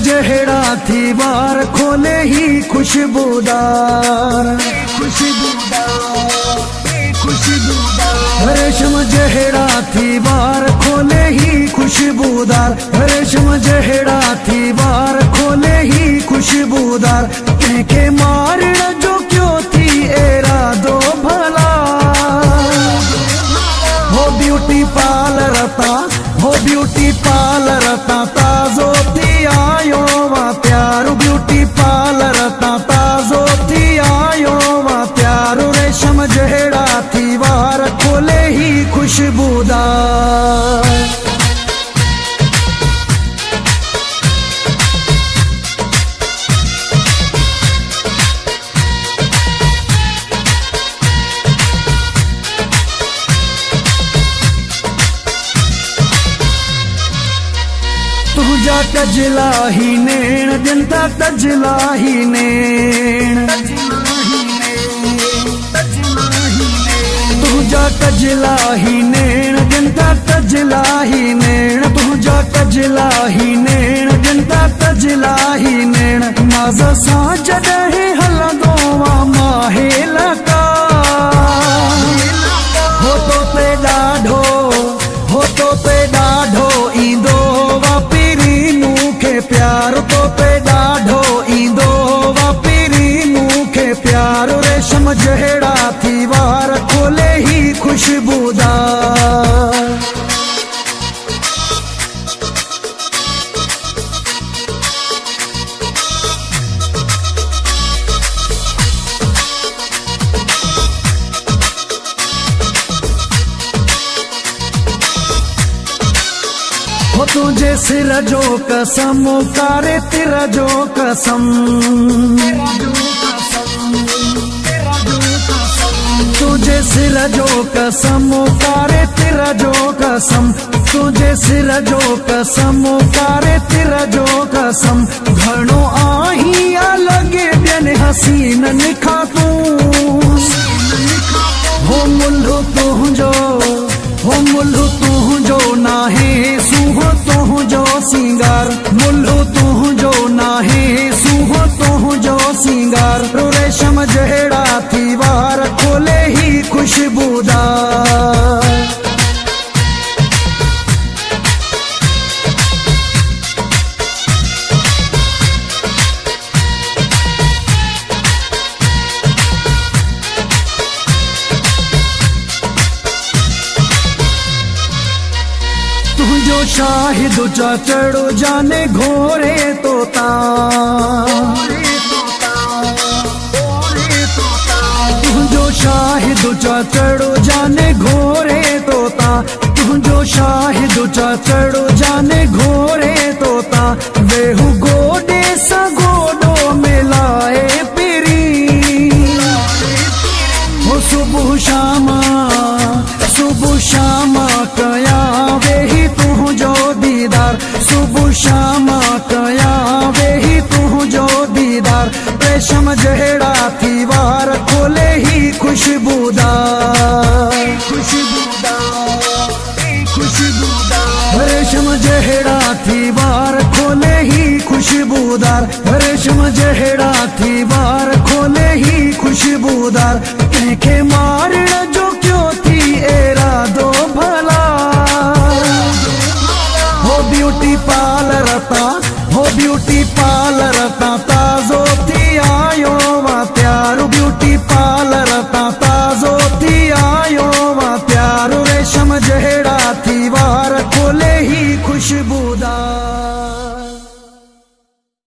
जहिड़ा थी वार खोले ही खुशबूदार रेशम जहिड़ा थी वार खोले ही खुशबूदार रेशम जहिड़ा थी वार खोले ही खुशबूदार कंहिंखे मारण जो क्यों थी इरादो भला हो ब्यूटी पार्लर ता ताज़ो थी आयो वा प्यारो ब्यूटी पार्लर ता ताज़ो थी आयो वा प्यारो रेशम जहिड़ा थी वार खोले ही खुशबूदार तुझा कजला ही नेण जनता कजला ही नेण तुझा कजला ही नेण जनता कजला ही नेण तुझा कजला ही नेण जनता कजला ही नेण नाज़ सां जॾहिं हलंदो वा माहे लका हो तो पे ॾाढो ईंदो वा प्यारो तो पे ॾाढो ईंदो वा पीरी मूंखे प्यारो रेशम जहिड़ा थी वार खोले ही खुशबूदार हो तुझे सिर जो कसम कारे तिर जो कसम तुझे सिर जो कसम कारे तिर जो कसम तुझे सिर जो कसम कारे तिर जो कसम घणो आही लगे ॿियनि हसीननि खां तूं हो मुल्ह तुंहिंजो नाहे सूहो तुंहिंजो सिंगार मुल्ह तुंहिंजो नाहे सूहो तुंहिंजो सिंगार रेशम जहिड़ा थी वार खोले ही खुशबूदार तुझो शाहिद चाचड़ो जाने घोरे तोता तुझो शाहिद चाचड़ो जाने घोरे तोता तुझो शाहिद चाचड़ो जाने घोरे तोता वेहू गोडे सा गोडो मिलाए पिरी हो सुबह शामा कया वेही तुझो दीदार सुबह शामा कया वेही तुझो दीदार रेशम जहिड़ा थी वार खोले ही खुशबूदार रेशम जहिड़ा थी वार खोले ही खुशबूदार रेशम जहिड़ा थी वार खोले ही खुशबूदार कंहिंखे मारण जो क्यों थी इरादो भला हो ब्यूटी पार्लर ता ताज़ो थी आयो वा प्यारो ब्यूटी पार्लर ता ताज़ो थी आयो वा प्यारो रेशम जहिड़ा थी वार खोले ही खुशबूदार।